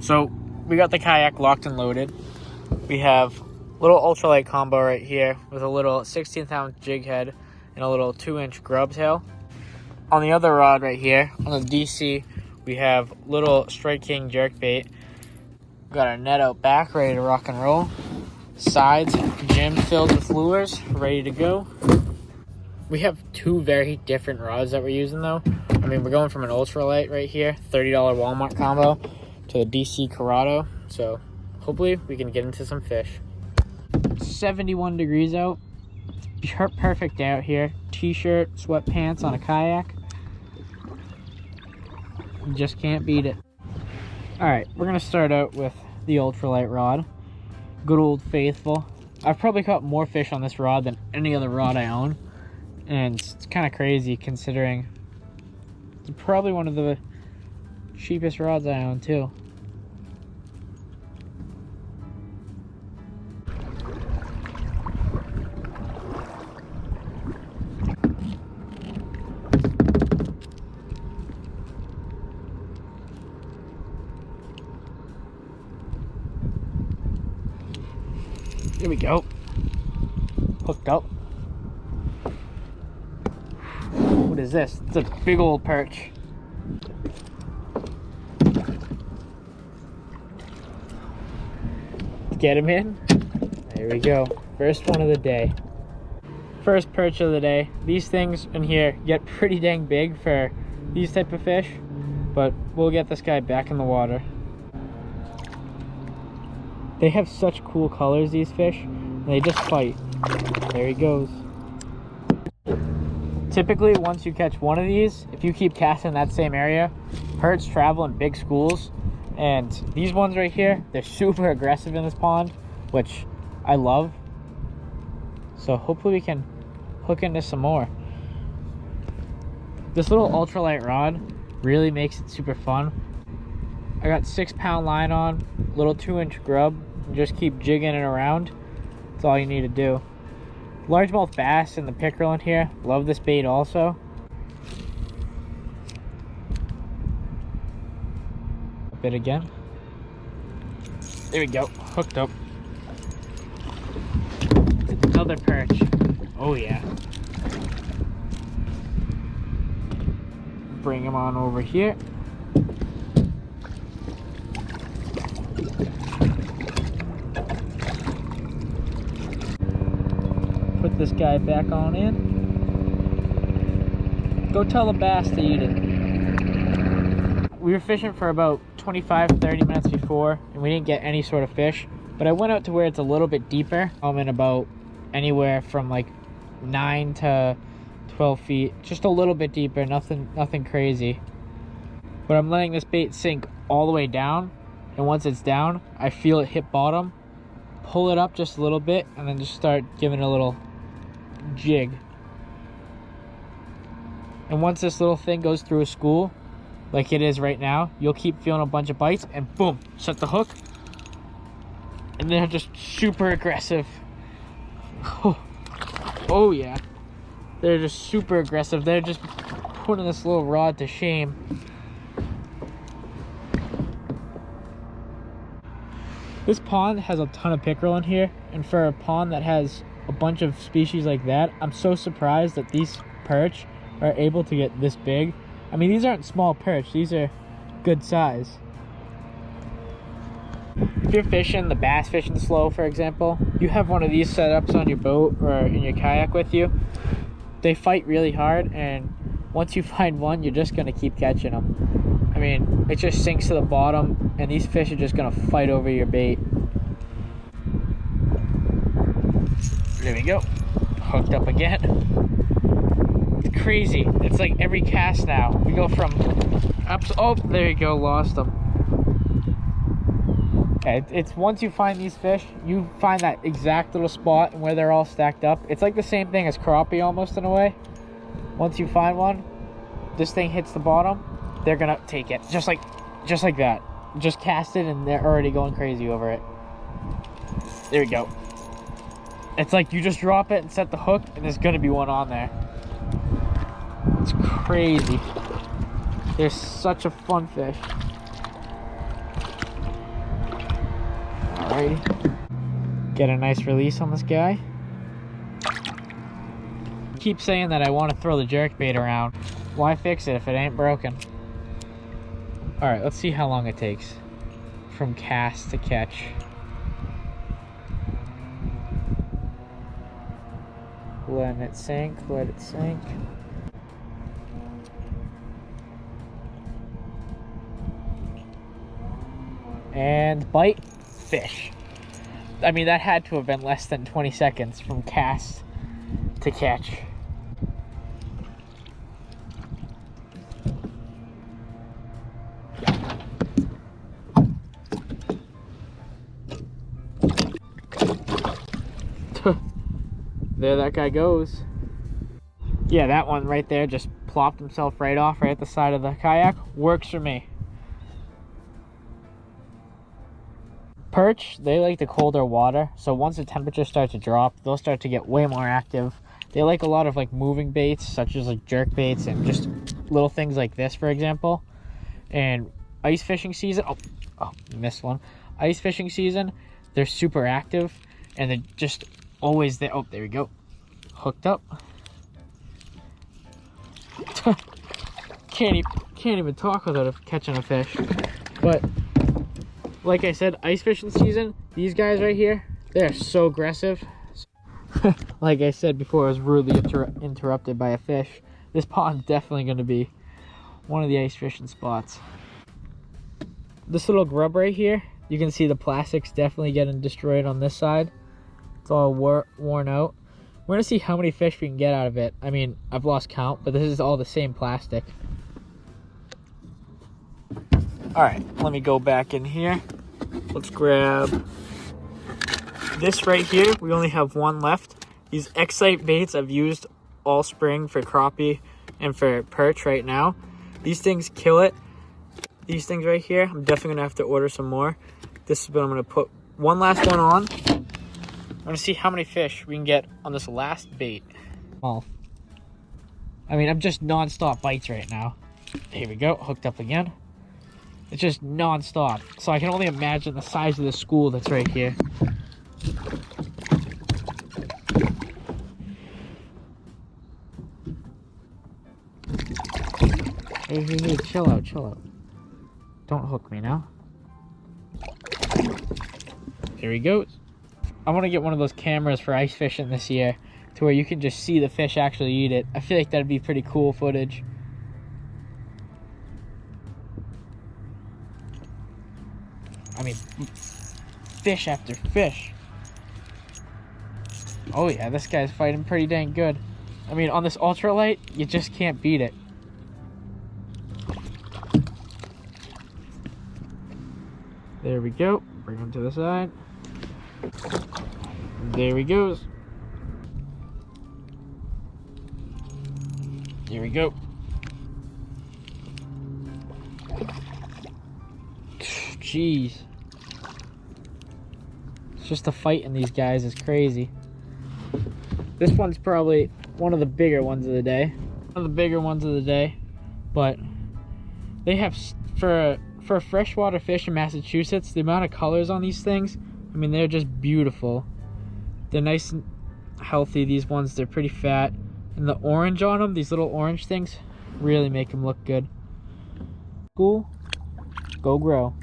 So we got the kayak locked and loaded. We have a little ultralight combo right here with a little 16th ounce jig head and a little 2-inch grub tail. On the other rod right here, on the DC, we have little Strike King jerkbait. Got our net out back, ready to rock and roll. Sides, jim filled with lures, ready to go. We have two very different rods that we're using though. I mean, we're going from an ultralight right here, $30 Walmart combo, to a DC Corrado. So hopefully we can get into some fish. 71 degrees out. It's perfect day out here. T-shirt, sweatpants on a kayak. You just can't beat it. All right, we're gonna start out with the ultralight rod. Good old faithful. I've probably caught more fish on this rod than any other rod I own. And it's kind of crazy considering it's probably one of the cheapest rods I own too. Here we go. Hooked up. What is this? It's a big old perch. Get him in. There we go. First one of the day. First perch of the day. These things in here get pretty dang big for these type of fish, but we'll get this guy back in the water. They have such cool colors, these fish, and they just fight. There he goes. Typically, once you catch one of these, if you keep casting in that same area, perch travel in big schools. And these ones right here, they're super aggressive in this pond, which I love. So hopefully we can hook into some more. This little ultralight rod really makes it super fun. I got 6-pound line on, little 2-inch grub, and just keep jigging it around. That's all you need to do. Largemouth bass and the pickerel in here, love this bait also. A bit again. There we go, hooked up. Another perch. Oh yeah. Bring him on over here. Put this guy back on in. Go tell the bass to eat it. We were fishing for about 25-30 minutes before and we didn't get any sort of fish, but I went out to where it's a little bit deeper. I'm in about anywhere from like 9 to 12 feet, just a little bit deeper, nothing crazy. But I'm letting this bait sink all the way down, and once it's down, I feel it hit bottom, pull it up just a little bit, and then just start giving it a little jig. And once this little thing goes through a school like it is right now, you'll keep feeling a bunch of bites and boom, set the hook, and they're just super aggressive. Oh yeah, they're just super aggressive. They're just putting this little rod to shame. This pond has a ton of pickerel in here, and for a pond that has a bunch of species like that, I'm so surprised that these perch are able to get this big. I mean, these aren't small perch, these are good size. If you're fishing the bass fishing slow, for example, you have one of these setups on your boat or in your kayak with you, they fight really hard, and once you find one, you're just going to keep catching them. I mean, it just sinks to the bottom, and these fish are just going to fight over your bait. There we go. Hooked up again. It's crazy. It's like every cast now. We go from... Oh, there you go. Lost them. Okay, it's once you find these fish, you find that exact little spot and where they're all stacked up. It's like the same thing as crappie almost in a way. Once you find one, this thing hits the bottom, they're gonna take it. Just like that. Just cast it and they're already going crazy over it. There we go. It's like you just drop it and set the hook and there's gonna be one on there. It's crazy. They're such a fun fish. Alrighty. Get a nice release on this guy. Keep saying that I want to throw the jerk bait around. Why fix it if it ain't broken? Alright, let's see how long it takes from cast to catch. Let it sink, let it sink. And bite, fish. I mean, that had to have been less than 20 seconds from cast to catch. There that guy goes. Yeah, that one right there just plopped himself right off right at the side of the kayak. Works for me. Perch, they like the colder water, so once the temperature starts to drop, they'll start to get way more active. They like a lot of like moving baits, such as like jerk baits and just little things like this, for example. And ice fishing season, oh, missed one. Ice fishing season, they're super active and they're just always there. Oh, there we go. Hooked up. Can't even talk without catching a fish. But like I said, ice fishing season, these guys right here, they're so aggressive. Like I said before, I was rudely interrupted by a fish. This pond's definitely going to be one of the ice fishing spots. This little grub right here, you can see the plastic's definitely getting destroyed on this side. It's all worn out. We're gonna see how many fish we can get out of it. I mean, I've lost count, but this is all the same plastic. All right, let me go back in here. Let's grab this right here. We only have one left. These Excite baits I've used all spring for crappie and for perch right now. These things kill it. These things right here, I'm definitely gonna have to order some more. This is what I'm gonna put one last one on. I'm gonna see how many fish we can get on this last bait. Well, I mean, I'm just non-stop bites right now. Here we go, hooked up again. It's just non-stop. So I can only imagine the size of the school that's right here. Hey, chill out, chill out. Don't hook me now. Here he goes. I want to get one of those cameras for ice fishing this year to where you can just see the fish actually eat it. I feel like that'd be pretty cool footage. I mean, fish after fish. Oh yeah, this guy's fighting pretty dang good. I mean, on this ultralight, you just can't beat it. There we go. Bring him to the side. There he goes. Here we go. Jeez. It's just the fight in these guys is crazy. This one's probably one of the bigger ones of the day. One of the bigger ones of the day. But they have, for a freshwater fish in Massachusetts, the amount of colors on these things, I mean, they're just beautiful. They're nice and healthy, these ones. They're pretty fat. And the orange on them, these little orange things, really make them look good. Cool. Go grow.